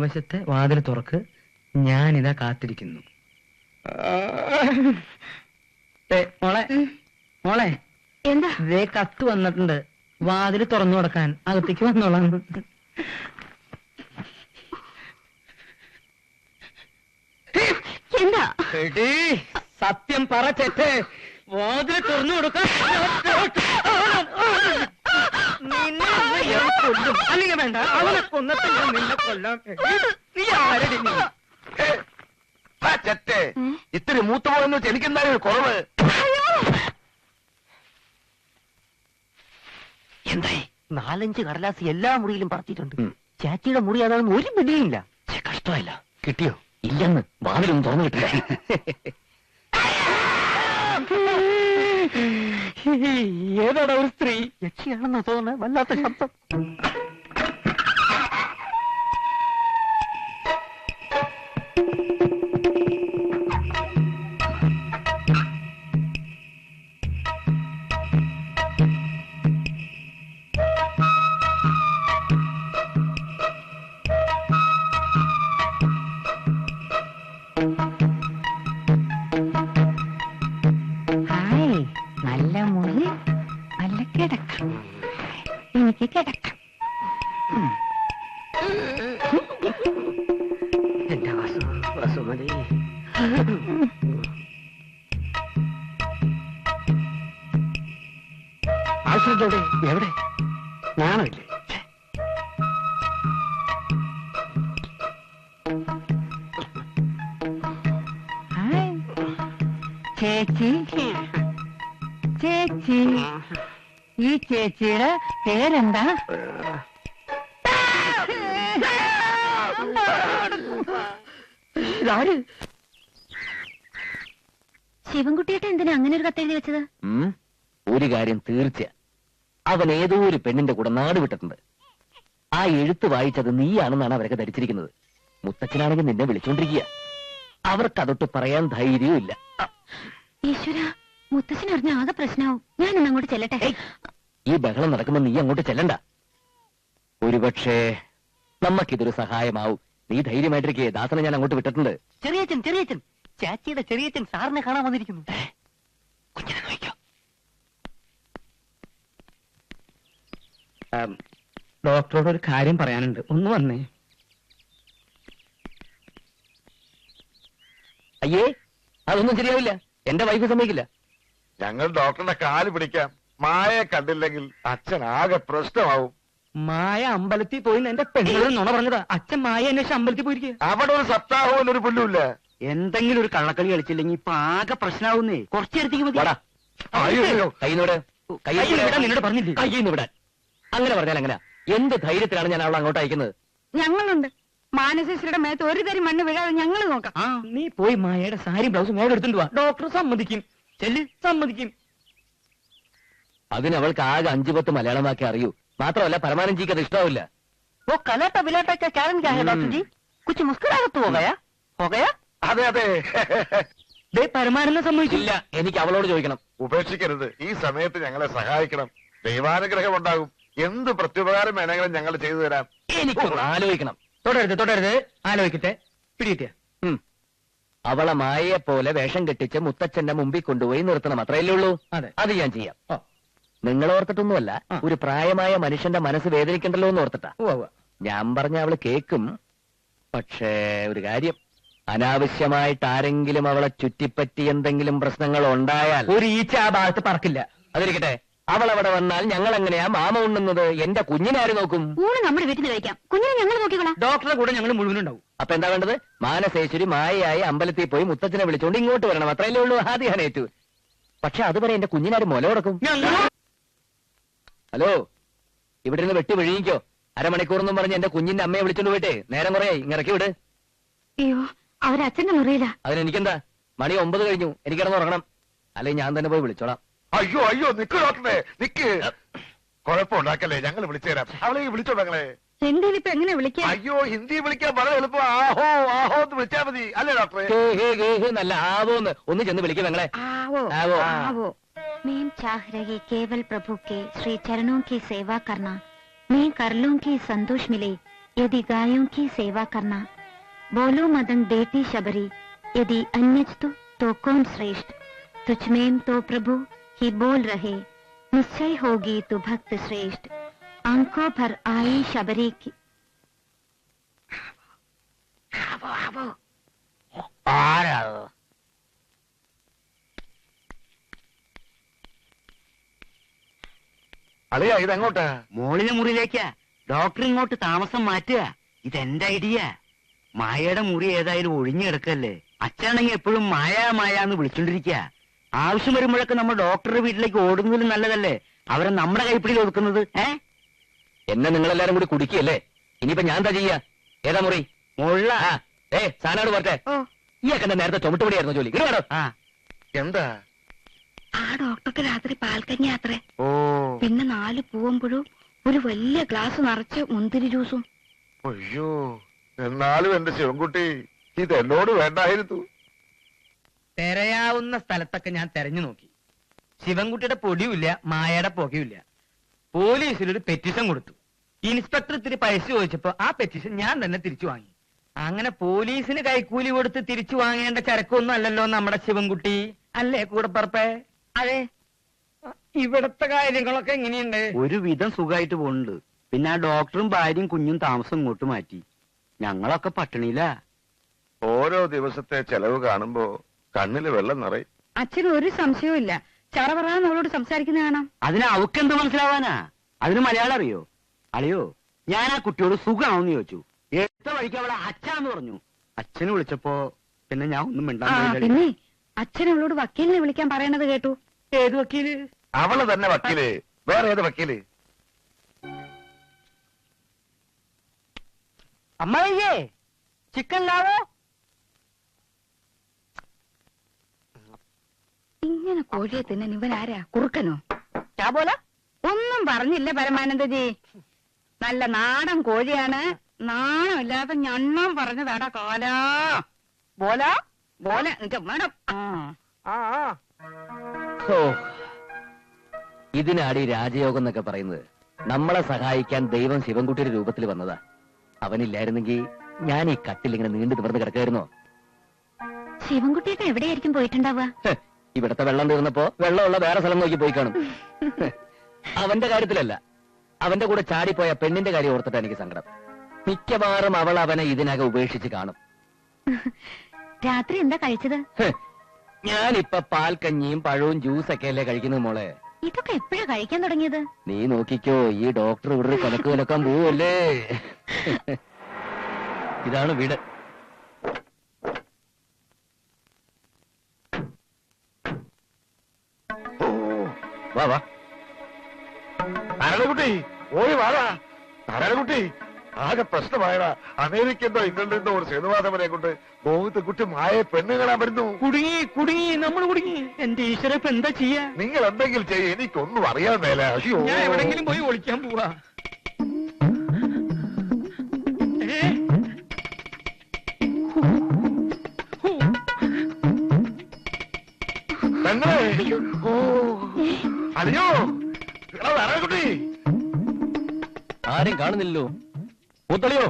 വലതുവശത്തെ വാതിൽ തുറക്ക്. ഞാനിതാ കാത്തിരിക്കുന്നു. മോളെ മോളെ, എന്താ? ദേ കത്ത് വന്നിട്ടുണ്ട്. വാതിൽ തുറന്നു കൊടുക്കാൻ. അകത്തേക്ക് വന്നോളാം. എന്താ? സത്യം പറ ചേട്ടേ, വാതിൽ തുറന്നു കൊടുക്കാൻ. അല്ലെങ്കിൽ വേണ്ട, അവനെ കൊന്നിട്ട് ഞാൻ നിന്നെ കൊല്ലാം. നീ ആരടി നീ? ചെറ്റേ, ഇത്തിരി മൂത്തുപോയെന്ന് വെച്ച് എനിക്കെന്തായാലും ഒരു കുറവ്. എന്തായി? 4-5 കടലാസ് എല്ലാ മുറിയിലും പറത്തിയിട്ടുണ്ട്. ചാച്ചിയുടെ മുറി അതാണെന്ന് ഒരു പിടിയില്ല. കഷ്ടമല്ല. കിട്ടിയോ? ഇല്ലെന്ന്. വാതിലൊന്നും തുറന്നു കിട്ടില്ല. ഏതാടാ ഒരു സ്ത്രീ? യക്ഷിയാണെന്ന് തോന്നുന്നത്. വല്ലാത്ത ശബ്ദം. നല്ല മുറി, നല്ല കിടക്കം. എനിക്ക് കിടക്കാം. എന്റെ വസുമതി. ആശ്രത്തോടെ എവിടെ? നാണമില്ലേ? ചേച്ചി, ചേച്ചി, ഈ ചേച്ചിയുടെ പേരെന്താ? ശിവൻകുട്ടിയേട്ട എന്തിനാ അങ്ങനെ ഒരു കത്തെഴുതി വെച്ചത്? ഒരു കാര്യം തീർച്ച, അവൻ ഏതോ ഒരു പെണ്ണിന്റെ കൂടെ നാട് വിട്ടിട്ടുണ്ട്. ആ എഴുത്ത് വായിച്ചത് നീയാണെന്നാണ് അവരൊക്കെ ധരിച്ചിരിക്കുന്നത്. മുത്തച്ഛനാണെങ്കിൽ നിന്നെ വിളിച്ചോണ്ടിരിക്കുക. അവർക്കതൊട്ട് പറയാൻ ധൈര്യവും ഇല്ല. ഈശ്വര, മുത്തച്ഛൻ അറിഞ്ഞ ആകെ പ്രശ്നമാവും. ഞാനൊന്ന് അങ്ങോട്ട് ചെല്ലട്ടെ. ഈ ബഹളം നടക്കുമ്പോ നീ അങ്ങോട്ട് ചെല്ലണ്ട. ഒരുപക്ഷേ നമ്മക്കിതൊരു സഹായമാവും. നീ ധൈര്യമായിട്ടിരിക്കേ. ദാസനെ ഞാൻ അങ്ങോട്ട് വിട്ടിട്ടുണ്ട്. ചെറിയച്ഛൻ, ചെറിയച്ഛൻ, ചാച്ചിയുടെ ചെറിയച്ഛൻ സാറിനെ കാണാൻ വന്നിരിക്കുന്നു. കുഞ്ഞിനെ നോക്കിക്കോ. ഡോക്ടറോട് ഒരു കാര്യം പറയാനുണ്ട്. ഒന്ന് വന്നേ. അയ്യേ, അതൊന്നും ശരിയാവില്ല. എന്റെ വൈഫ് സമ്മതിക്കില്ല. ഞങ്ങൾ ഡോക്ടറുടെ കാല് പിടിക്കാം. മായയെ കണ്ടില്ലെങ്കിൽ അച്ഛൻ ആകെ പ്രശ്നമാവും. മായ അമ്പലത്തിൽ പോയി എന്റെ പെണ്ണുകൾ നുണ പറഞ്ഞതാ. അച്ഛൻ മായ അന്വേഷിച്ച് അമ്പലത്തിൽ പോയിരിക്കുക. അവിടെ ഒരു സപ്താഹവും ഒരു പുല്ലുമില്ല. എന്തെങ്കിലും ഒരു കള്ളക്കളി കളിച്ചില്ലെങ്കിൽ ഇപ്പൊ ആകെ പ്രശ്നമാവുന്നേ. കുറച്ചേരത്തേക്ക് മതി. നിന്നോട് പറഞ്ഞില്ലേ കയ്യിന്ന് വിടാൻ? അങ്ങനെ പറഞ്ഞാൽ അങ്ങനെ എന്ത് ധൈര്യത്തിലാണ് ഞാൻ അവളെ അങ്ങോട്ട് അയക്കുന്നത്? ഞങ്ങളുണ്ട്. മാനസേശ്വരിയുടെ മേത്ത് ഒരു തരി മണ്ണ് വീഴാതെ ഞങ്ങൾ നോക്കാം. നീ പോയി മായയുടെ സാരി ബ്ലൗസും മോടെ എടുത്തിട്ട് വാ. ഡോക്ടർ സമ്മതിക്കും. ചെല്ല്, സമ്മതിക്കും. അതിന് അവൾക്ക് ആകെ 5-10 മലയാളമാക്കി അറിയൂ. മാത്രമല്ല പരമാനന്ദിക്ക് അത് ഇഷ്ടാവില്ല. ഓ കലാട്ട വിലാട്ട കാരണം क्या है डॉक्टर जी? कुछ मुस्कुराहट हो गया? हो गया? അതെ അതെ. പരമാനന്ദം സമ്മതിക്കില്ല. എനിക്ക് അവളോട് ചോദിക്കണം. ഉപേക്ഷിക്കരുത്. ഈ സമയത്ത് ഞങ്ങളെ സഹായിക്കണം. ദൈവാനുഗ്രഹം ഉണ്ടാകും. എന്ത് പ്രത്യുപകാരം വേണമെങ്കിലും ഞങ്ങൾ ചെയ്തു തരാം. എനിക്കൊന്ന് ആലോചിക്കണം. തുടരുത്. ആലോചിക്കട്ടെ. പിടികിട്ടിയ അവളെ മായയെ പോലെ വേഷം കെട്ടിച്ച് മുത്തച്ഛന്റെ മുമ്പിൽ കൊണ്ടുപോയി നിർത്തണം. അത്രയല്ലേ ഉള്ളൂ. അതെ, അത് ഞാൻ ചെയ്യാം. നിങ്ങൾ ഓർത്തിട്ടൊന്നുമല്ല, ഒരു പ്രായമായ മനുഷ്യന്റെ മനസ്സ് വേദനിക്കണ്ടല്ലോ എന്ന് ഓർത്തിട്ടാ. ഞാൻ പറഞ്ഞ അവള് കേക്കും. പക്ഷേ ഒരു കാര്യം, അനാവശ്യമായിട്ട് ആരെങ്കിലും അവളെ ചുറ്റിപ്പറ്റി എന്തെങ്കിലും പ്രശ്നങ്ങൾ ഉണ്ടായാൽ ഒരു ഈച്ച ആ ഭാഗത്ത് പറക്കില്ല. അതിരിക്കട്ടെ, അവൾ അവിടെ വന്നാൽ ഞങ്ങൾ എങ്ങനെയാ മാമ ഉണ്ണുന്നത്? എന്റെ കുഞ്ഞിനാര് നോക്കും? ഊണ് നമ്മുടെ വീട്ടിൽ കഴിക്കാം. കുഞ്ഞിനെ ഞങ്ങൾ നോക്കിക്കോളാം. ഡോക്ടറെ കൂടെ ഞങ്ങൾ മുഴുവനുണ്ടാവും. അപ്പൊ എന്താ വേണ്ടത്? മാനസേശ്വരി മായയായി അമ്പലത്തിൽ പോയി മുത്തച്ഛനെ വിളിച്ചോണ്ട് ഇങ്ങോട്ട് വരണം. അത്രയല്ലേ ഉള്ളൂ. ആദ്യം ഞാൻ ഏറ്റു. പക്ഷെ അതുവരെ എന്റെ കുഞ്ഞിനാര് മുല കൊടുക്കും? ഹലോ, ഇവിടെ നിന്ന് വെട്ടി വിഴിയിക്കോ. അരമണിക്കൂറെന്നും പറഞ്ഞ് എന്റെ കുഞ്ഞിന്റെ അമ്മയെ വിളിച്ചോണ്ട് പോയിട്ടേ നേരം കുറയായി. ഇറക്കി വിട്. അയ്യോ, അവരച്ഛന്റെ മുറിയില്ല. അതിനെനിക്കെന്താ? മണി 9 കഴിഞ്ഞു. എനിക്ക് കിടന്ന് ഉറങ്ങണം. അല്ലെങ്കിൽ ഞാൻ തന്നെ പോയി വിളിച്ചോളാം. അയ്യോ നിക്ക് ഡോക്ടറെ, നിക്ക്. കുഴപ്പമുണ്ടാക്കല്ലേ, ഞങ്ങൾ വിളിച്ചു തരാം. അവളെ വിളിച്ചോ ഞങ്ങളെ. ഹിന്ദിയിൽ ഇപ്പൊ എങ്ങനെ വിളിക്കാം? അയ്യോ, ഹിന്ദി വിളിക്കാൻ വളരെ എളുപ്പം. ആഹോ ആഹോ എന്ന് വിളിച്ചാൽ മതി. അല്ലേ ഡോക്ടറെ? നല്ല ആവോന്ന് ഒന്ന് ചെന്ന് വിളിക്കും ഞങ്ങളെ. आवो। मैं चाह रही केवल प्रभु के श्री चरणों की सेवा करना। मैं कर लूं कि संतोष मिले, यदि गायों की सेवा करना, बोलो मदन बेटी शबरी, यदि अन्यस्तु तो कौन श्रेष्ठ, तुझमें तो प्रभु ही बोल रहे, निश्चय होगी तू भक्त श्रेष्ठ, आंखों भर आई शबरी की. ആരാ അളിയാ ഇതെങ്ങോട്ടാ? മോളിലെ മുറിയിലേക്കാ. ഡോക്ടർ ഇങ്ങോട്ട് താമസം മാറ്റുക. ഇതെന്റെ ഐഡിയ. മായയുടെ മുറി ഏതായാലും ഒഴിഞ്ഞു കിടക്കല്ലേ. അച്ഛനാണെങ്കിൽ എപ്പോഴും മായ മായ എന്ന് വിളിച്ചോണ്ടിരിക്കുക. ആവശ്യം വരുമ്പോഴൊക്കെ നമ്മൾ ഡോക്ടറുടെ വീട്ടിലേക്ക് ഓടുന്നതിലും നല്ലതല്ലേ അവരെ നമ്മുടെ കൈപ്പിടിയിൽ ഒതുക്കുന്നത്. എന്നെ നിങ്ങളെല്ലാരും കൂടി കുടിക്കല്ലേ? ഇനിയിപ്പോ ഞാൻ എന്താ ചെയ്യാ? ഏതാ മുറി? മുള്ള സാധനോട് പറഞ്ഞേ. ഈ ഒക്കെ നേരത്തെ ചുമട്ടുപടിയായിരുന്നു ജോലി. ഇടുവാടോ. എന്താ? ആ ഡോക്ടർക്ക് രാത്രി പാൽക്കഞ്ഞി അത്രേ. ഓ, പിന്നെ 4 പൂവമ്പഴും ഒരു വലിയ ഗ്ലാസ് നിറച്ച് മുന്തിരി ജ്യൂസും. അയ്യോ, എന്നാലും എന്റെ ശിവൻകുട്ടി ഇത് എന്നോട് വേണ്ടായിരുന്നു. തെരയാവുന്ന സ്ഥലത്തൊക്കെ ഞാൻ തെരഞ്ഞു നോക്കി. ശിവൻകുട്ടിയുടെ പൊടിയുമില്ല, മായയുടെ പുകയുമില്ല. പോലീസിലൊരു പെറ്റീഷൻ കൊടുത്തു. ഇൻസ്പെക്ടർ ഇത്തിരി പൈസ ചോദിച്ചപ്പോ ആ പെറ്റീഷൻ ഞാൻ തന്നെ തിരിച്ചു വാങ്ങി. അങ്ങനെ പോലീസിന് കൈക്കൂലി കൊടുത്ത് തിരിച്ചു വാങ്ങേണ്ട ചരക്കൊന്നും അല്ലല്ലോ നമ്മുടെ ശിവൻകുട്ടി. അല്ലേ കൂടപ്പറപ്പേ? അതെ. ഇവിടത്തെ കാര്യങ്ങളൊക്കെ എങ്ങനെയുണ്ട്? ഒരുവിധം സുഖമായിട്ട് പോകുന്നുണ്ട്. പിന്നെ ആ ഡോക്ടറും ഭാര്യയും കുഞ്ഞും താമസം ഇങ്ങോട്ട് മാറ്റി. ഞങ്ങളൊക്കെ പട്ടിണിയിലാ. ഓരോ ദിവസത്തെ ചെലവ് കാണുമ്പോ കണ്ണില് വെള്ളം നിറയും. അച്ഛന് ഒരു സംശയവും ഇല്ല. ചറപറാന്ന് അവളോട് സംസാരിക്കുന്ന കാണാം. അതിന് അവക്കെന്ത് മനസ്സിലാവാനാ? അതിന് മലയാളം അറിയോ? അളിയോ, ഞാൻ ആ കുട്ടിയോട് സുഖമാണെന്ന് ചോദിച്ചു. എടുത്ത വഴിക്ക് അവളെ അച്ഛാന്ന് പറഞ്ഞു. അച്ഛന് വിളിച്ചപ്പോ പിന്നെ ഞാൻ ഒന്നും മിണ്ടാൻ പോയില്ല. പിന്നെ അച്ഛൻ അവളോട് വക്കീലിനെ വിളിക്കാൻ പറയണത് കേട്ടു. ഏത് വക്കീല്? അവള് തന്നെ വക്കീല്. വേറെ ഏത് വക്കീല്? അമ്മയ്യേ, ചിക്കൻ ലാവോ? ഇങ്ങനെ കോഴിയെ തിന്നാൻ ഇവൻ ആരാ? കുറുക്കനോ? പോലെ ഒന്നും പറഞ്ഞില്ല പരമാനന്ദജി. നല്ല നാടൻ കോഴിയാണ്. നാണമില്ലാതെ ഞണ്ണം പറഞ്ഞതാടാ കാലാ. ബോല പോലെ മേഡം. ഇതിനാടി രാജയോഗം എന്നൊക്കെ പറയുന്നത്. നമ്മളെ സഹായിക്കാൻ ദൈവം ശിവൻകുട്ടിയുടെ രൂപത്തിൽ വന്നതാ. അവനില്ലായിരുന്നെങ്കിൽ ഞാൻ ഈ കട്ടിൽ ഇങ്ങനെ നീണ്ടു നിവർന്ന് കിടക്കായിരുന്നോ? ശിവൻകുട്ടിയൊക്കെ എവിടെയായിരിക്കും പോയിട്ടുണ്ടാവുക? ഇവിടത്തെ വെള്ളം തീർന്നപ്പോ വെള്ളമുള്ള വേറെ സ്ഥലം നോക്കി പോയി കാണും. അവന്റെ കാര്യത്തിലല്ല, അവന്റെ കൂടെ ചാടിപ്പോയ പെണ്ണിന്റെ കാര്യം ഓർത്തിട്ട് എനിക്ക് സങ്കടം. മിക്കവാറും അവൾ അവനെ ഇതിനകം ഉപേക്ഷിച്ച് കാണും. രാത്രി എന്താ കഴിച്ചത്? ഞാനിപ്പൊ പാൽക്കഞ്ഞിയും പഴവും ജ്യൂസൊക്കെ അല്ലേ കഴിക്കുന്നത് മോളെ. ഇതൊക്കെ എപ്പോഴാ കഴിക്കാൻ തുടങ്ങിയത്? നീ നോക്കിക്കോ, ഈ ഡോക്ടർ ഇവിടെ കൊലക്ക് കൊലക്കാൻ പോവല്ലേ. ഇതാണ് വീട്. വാ വാ. നാരായണകുട്ടി, ഓടി വാടാ. നാരായണകുട്ടി, ആകെ പ്രശ്നമായടാ. അമേരിക്കന്തോ ഇംഗ്ലണ്ടിൽ ഒരു സേതുവാദവരെ കൊണ്ട് ഗോവിന്ദ കുട്ടി മായ പെണ്ണ് കാണാൻ വരുന്നു. കുടുങ്ങി നമ്മൾ കുടുങ്ങി. എന്റെ ഈശ്വര, ഇപ്പൊ എന്താ ചെയ്യാ? നിങ്ങൾ എന്തെങ്കിലും ചെയ്യ, എനിക്കൊന്നും അറിയാൻ മേല. അയ്യോ, ഞാൻ എവിടെങ്കിലും പോയി ഒളിക്കാൻ പോവാ. പെങ്ങളെ, ഓ അയ്യോ, നാരായണകുട്ടി. ആരും കാണുന്നില്ലല്ലോ. മൂത്തളിയോ?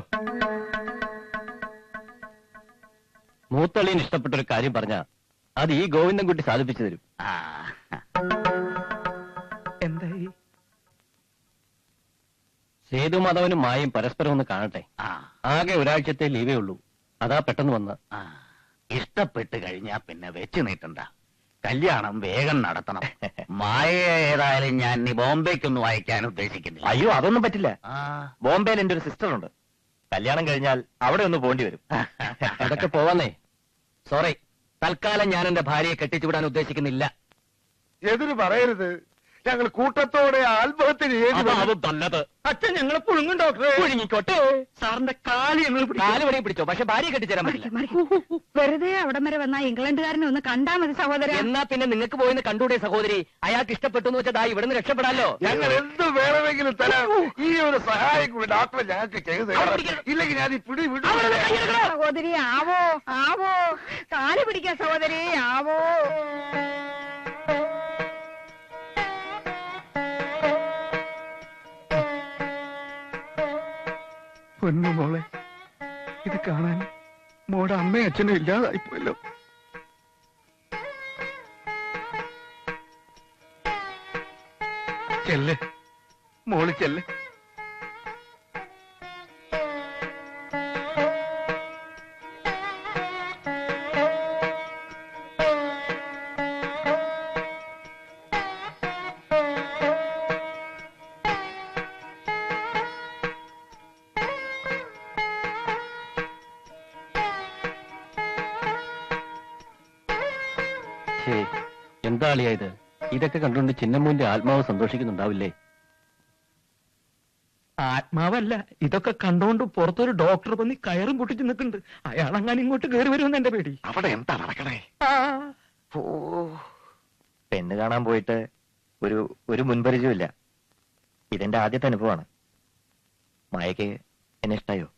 മൂത്തളിന് ഇഷ്ടപ്പെട്ട ഒരു കാര്യം പറഞ്ഞ അത് ഈ ഗോവിന്ദൻകുട്ടി സാധിപ്പിച്ചു തരും. എന്തായി? സേതുമാധവനും മായും പരസ്പരം ഒന്ന് കാണട്ടെ. ആകെ ഒരാഴ്ചത്തെ ലീവേ ഉള്ളൂ. അതാ പെട്ടെന്ന് വന്ന്. ഇഷ്ടപ്പെട്ട് കഴിഞ്ഞാ പിന്നെ വെച്ച് നീട്ടണ്ട. കല്യാണം വേഗം നടത്തണം. മായ ഏതായാലും ഞാൻ നീ ബോംബെക്കൊന്നും അയക്കാൻ ഉദ്ദേശിക്കുന്നില്ല. അയ്യോ, അതൊന്നും പറ്റില്ല. ബോംബെയിൽ എന്റെ ഒരു സിസ്റ്റർ ഉണ്ട്. കല്യാണം കഴിഞ്ഞാൽ അവിടെ ഒന്ന് പോണ്ടി വരും. അതൊക്കെ പോവാന്നേ. സോറി, തൽക്കാലം ഞാൻ എന്റെ ഭാര്യയെ കെട്ടിച്ചുവിടാൻ ഉദ്ദേശിക്കുന്നില്ല. എതിര് പറയരുത്. ഞങ്ങൾ കൂട്ടത്തോടെ ആത്മഹത്യ ചെയ്യേണ്ടി അതും നല്ലത്. അച്ഛൻ ഞങ്ങളെ പുഴുങ്ങും ഡോക്ടറെ. ഒഴുങ്ങിക്കോട്ടെ. സാറിന്റെ കാല് ഞങ്ങൾ കാല് വരെയും പിടിച്ചോ, പക്ഷെ ഭാര്യയെ കെട്ടിച്ചേരാൻ പറ്റില്ല. വെറുതെ അവിടം വരെ വന്ന ഇംഗ്ലണ്ടുകാരനെ ഒന്ന് കണ്ടാ മതി സഹോദര. എന്നാ പിന്നെ നിങ്ങൾക്ക് പോയിന്ന് കണ്ടൂടെ സഹോദരി? അയാൾക്ക് ഇഷ്ടപ്പെട്ടു എന്ന് വെച്ചാൽ ദാ ഇവിടുന്ന് രക്ഷപ്പെടാലോ. ഞങ്ങൾ എന്ത് വേണമെങ്കിലും തരാം. ഈ ഒരു സഹായം കൂടി ഡോക്ടറെ ഞങ്ങൾക്ക് ചെയ്ത് ഇല്ലെങ്കിൽ ഞാൻ ഈ പിടി വിടും. സഹോദരി ആവോ ആവോ, കാല് പിടിക്കാൻ സഹോദരി ആവോ. പൊന്നു മോളെ, ഇത് കാണാൻ മോടെ അമ്മയും അച്ഛനും ഇല്ലാതായിപ്പോയല്ലോ. ചെല്ല് മോള് ചെല്ല്. എന്താ അളിയാ ഇത്? ഇതൊക്കെ കണ്ടുകൊണ്ട് ചിന്നമ്മൂന്റെ ആത്മാവ് സന്തോഷിക്കുന്നുണ്ടാവില്ലേ? ആത്മാവല്ല, ഇതൊക്കെ കണ്ടോണ്ട് പുറത്തൊരു ഡോക്ടർ വന്ന് കയറും പൊട്ടിച്ച് നിൽക്കുന്നുണ്ട്. അയാൾ അങ്ങനെ ഇങ്ങോട്ട് കയറി വരുമെന്ന് എന്റെ പേടി. അവിടെ എന്താ നടക്കണേ? ഓ, പെണ്ണ് കാണാൻ പോയിട്ട് ഒരു മുൻപരിചയമില്ല. ഇതെന്റെ ആദ്യത്തെ അനുഭവമാണ്. മായക്ക് എന്നെ ഇഷ്ടായോ?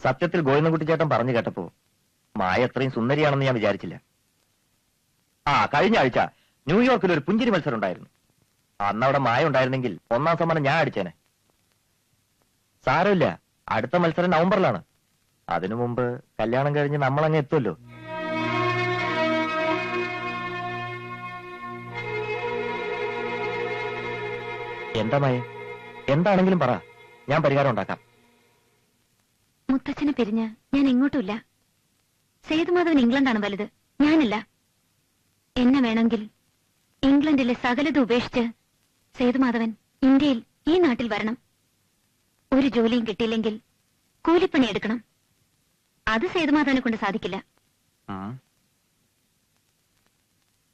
സത്യത്തിൽ ഗോവിന്ദൻകുട്ടി ചേട്ടൻ പറഞ്ഞു കേട്ടപ്പോ മായ അത്രയും സുന്ദരിയാണെന്ന് ഞാൻ വിചാരിച്ചില്ല. കഴിഞ്ഞ ആഴ്ച ന്യൂയോർക്കിൽ ഒരു പുഞ്ചിരി മത്സരം ഉണ്ടായിരുന്നു. അന്ന് അവിടെ മായ ഉണ്ടായിരുന്നെങ്കിൽ 1ാം സമ്മാനം ഞാൻ അടിച്ചേനെ. സാരമില്ല, അടുത്ത മത്സരം നവംബറിലാണ്. അതിനു മുമ്പ് കല്യാണം കഴിഞ്ഞ് നമ്മളങ്ങ് എത്തുമല്ലോ. എന്താ മായ, എന്താണെങ്കിലും പറ, ഞാൻ പരിഹാരം ഉണ്ടാക്കാം. മുത്തച്ഛനെ പിരിഞ്ഞ് ഞാൻ എങ്ങോട്ടുമില്ല. സേതുമാധവൻ ഇംഗ്ലണ്ടാണ് വലുത്, ഞാനില്ല. എന്നെ വേണമെങ്കിൽ ഇംഗ്ലണ്ടിലെ സകലതും ഉപേക്ഷിച്ച് സേതുമാധവൻ ഇന്ത്യയിൽ ഈ നാട്ടിൽ വരണം. ഒരു ജോലിയും കിട്ടിയില്ലെങ്കിൽ കൂലിപ്പണി എടുക്കണം. അത് സേതുമാധവനെ കൊണ്ട് സാധിക്കില്ല.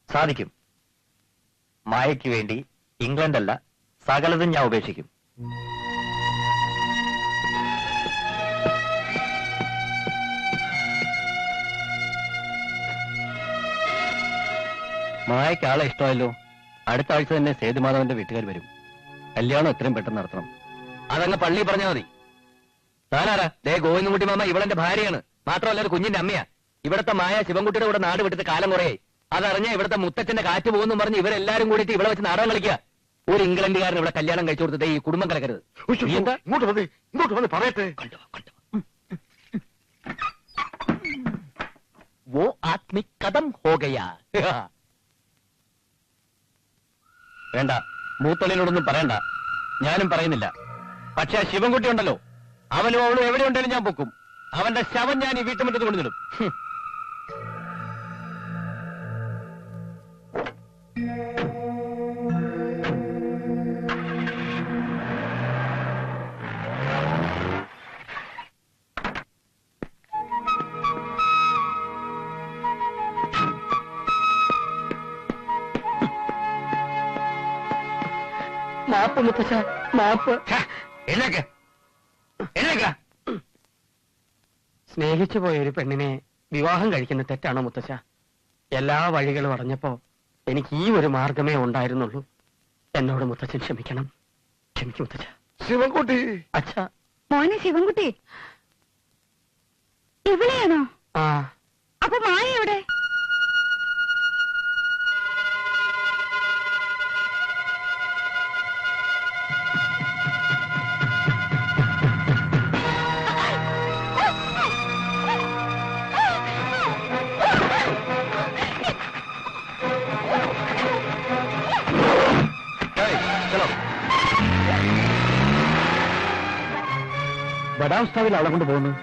സാധിക്കും. മായയ്ക്ക് വേണ്ടി ഇംഗ്ലണ്ടല്ല, സകലതും ഞാൻ ഉപേക്ഷിക്കും. മായയ്ക്ക് ആളെ ഇഷ്ടമല്ലോ. അടുത്ത ആഴ്ച തന്നെ സേതുമാധവന്റെ വീട്ടുകാർ വരും. കല്യാണം എത്രയും പെട്ടെന്ന് നടത്തണം. അതങ്ങ് പള്ളി പറഞ്ഞാൽ മതി. താനാരാ? ദേ ഗോവിന്ദൻകുട്ടി മാമ ഇവളെന്റെ ഭാര്യയാണ്. മാത്രമല്ല ഒരു കുഞ്ഞിന്റെ അമ്മയാ. ഇവിടത്തെ മായ ശിവൻകുട്ടിയുടെ കൂടെ നാട് വിട്ടിട്ട് കാലം കുറയായി. അതറിഞ്ഞ ഇവിടുത്തെ മുത്തച്ഛന്റെ കാറ്റ് പോകുന്നു പറഞ്ഞ് ഇവരെല്ലാരും കൂടിയിട്ട് ഇവിടെ വെച്ച് നാടകം കളിക്കുക. ഒരു ഇംഗ്ലണ്ടുകാരൻ ഇവിടെ കല്യാണം കഴിച്ചു കൊടുത്തത് ഈ കുടുംബം കലക്കരുത്. എന്താ ഇങ്ങോട്ട് വന്ന് പറയട്ടെ. वो आदमी कदम हो गया. വേണ്ട, മൂത്തളിനോടൊന്നും പറയണ്ട, ഞാനും പറയുന്നില്ല. പക്ഷെ ആ ശിവൻകുട്ടി ഉണ്ടല്ലോ, അവനും അവളും എവിടെ ഉണ്ടെങ്കിലും ഞാൻ പൊക്കും. അവന്റെ ശവം ഞാൻ ഈ വീട്ടുമുറ്റത്ത് കൊണ്ടുവന്നിടും. മാപ്പ് മുത്തച്ഛ, മാപ്പ്. സ്നേഹിച്ചു പോയ ഒരു പെണ്ണിനെ വിവാഹം കഴിക്കുന്ന തെറ്റാണോ മുത്തച്ഛ? എല്ലാ വഴികളും അടഞ്ഞപ്പോ എനിക്ക് ഈ ഒരു മാർഗമേ ഉണ്ടായിരുന്നുള്ളൂ. എന്നോട് മുത്തച്ഛൻ ക്ഷമിക്കണം. ക്ഷമിക്കും മുത്തച്ഛ. ശിവൻകുട്ടി. അച്ഛാ. മോനെ ശിവൻകുട്ടി, ഇവിടെയാണോ? ആ. അപ്പൊ മായ എവിടെ? ബഡാംസ്ഥാവിൽ ആളെ കൊണ്ട് പോകുന്നു.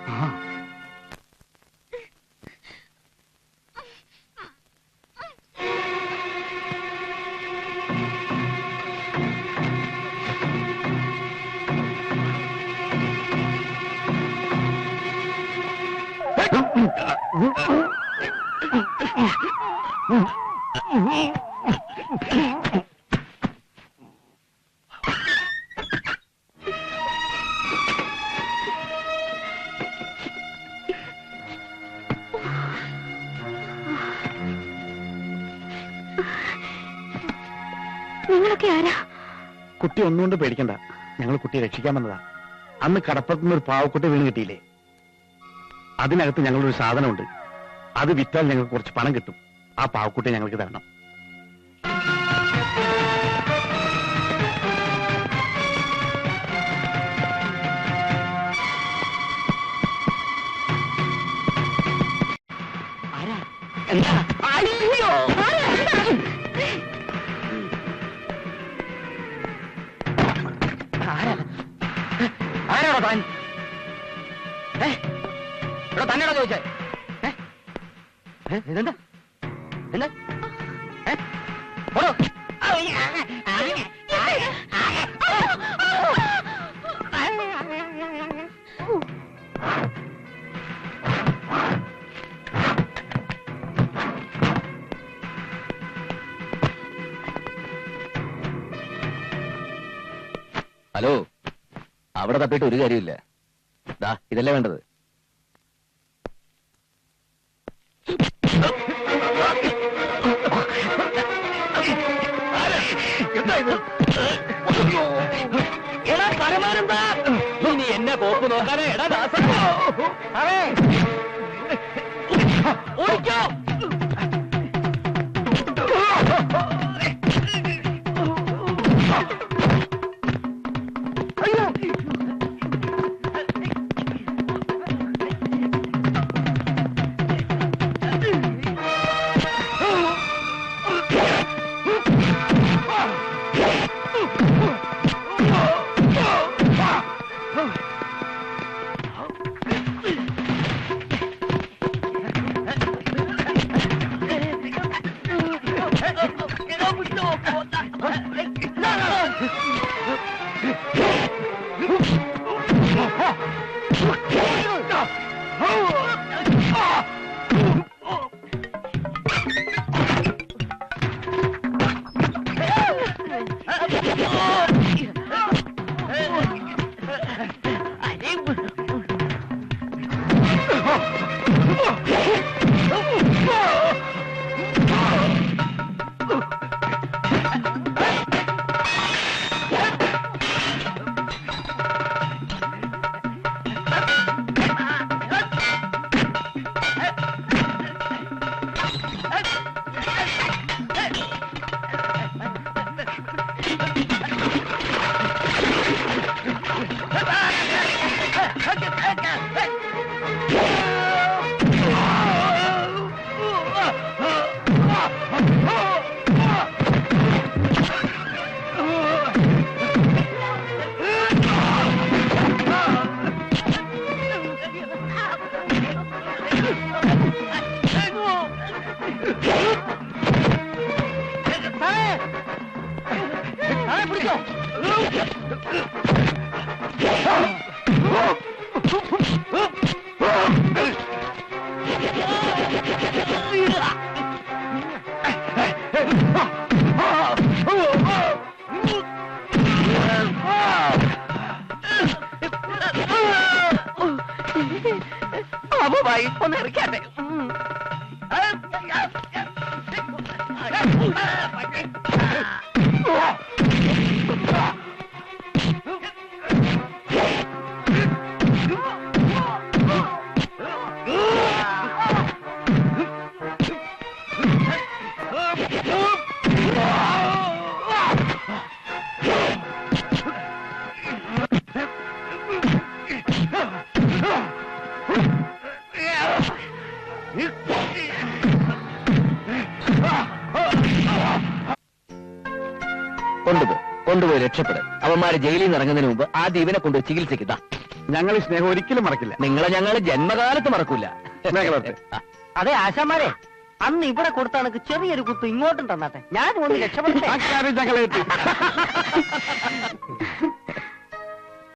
നിങ്ങളൊക്കെ ആരാ? കുട്ടി ഒന്നുകൊണ്ട് പേടിക്കണ്ട, ഞങ്ങൾ കുട്ടിയെ രക്ഷിക്കാൻ വന്നതാ. അന്ന് കടപ്പുറത്തുനിന്ന് ഒരു പാവക്കുട്ടി വീണ് കിട്ടിയില്ലേ, അതിനകത്ത് ഞങ്ങളൊരു സാധനമുണ്ട്. അത് വിറ്റാൽ ഞങ്ങൾക്ക് കുറച്ച് പണം കിട്ടും. ആ പാവക്കുട്ടിയെ ഞങ്ങൾക്ക് തരണം. ആരാണോ താൻ? ഇവിടെ തന്നെയാണോ ചോദിച്ചേ? ഇതെന്താ? എന്താ? പോടോ. ഹലോ, അവിടെ തപ്പിയിട്ട് ഒരു കാര്യമില്ല. ദാ ഇതല്ലേ വേണ്ടത്. എടാ പരമാനന്ദ, ഇനി എന്നെ കോപ്പ് നോക്കാനേ. എടാ ദാസ, ഓടിക്കോ. ഒന്ന് ഇറക്കാട്ടെ. കൊണ്ടുപോയി രക്ഷപ്പെടും. അവന്മാര് ജയിലിൽ നിന്ന് ഇറങ്ങുന്നതിന് മുമ്പ് ആ ദ്വീപിനെ കൊണ്ടുപോയി ചികിത്സിക്കുക. ഞങ്ങൾ ഈ സ്നേഹം ഒരിക്കലും മറക്കില്ല. ഞങ്ങൾ ജന്മകാലത്ത് മറക്കൂല. അതെ ആശാമാരെ, അന്ന് ഇവിടെ കൊടുത്താണ് ചെറിയൊരു കുത്ത് ഇങ്ങോട്ടും തന്നാട്ടെ, ഞാൻ ഒന്ന് രക്ഷപ്പെട്ടു. ഞങ്ങളെ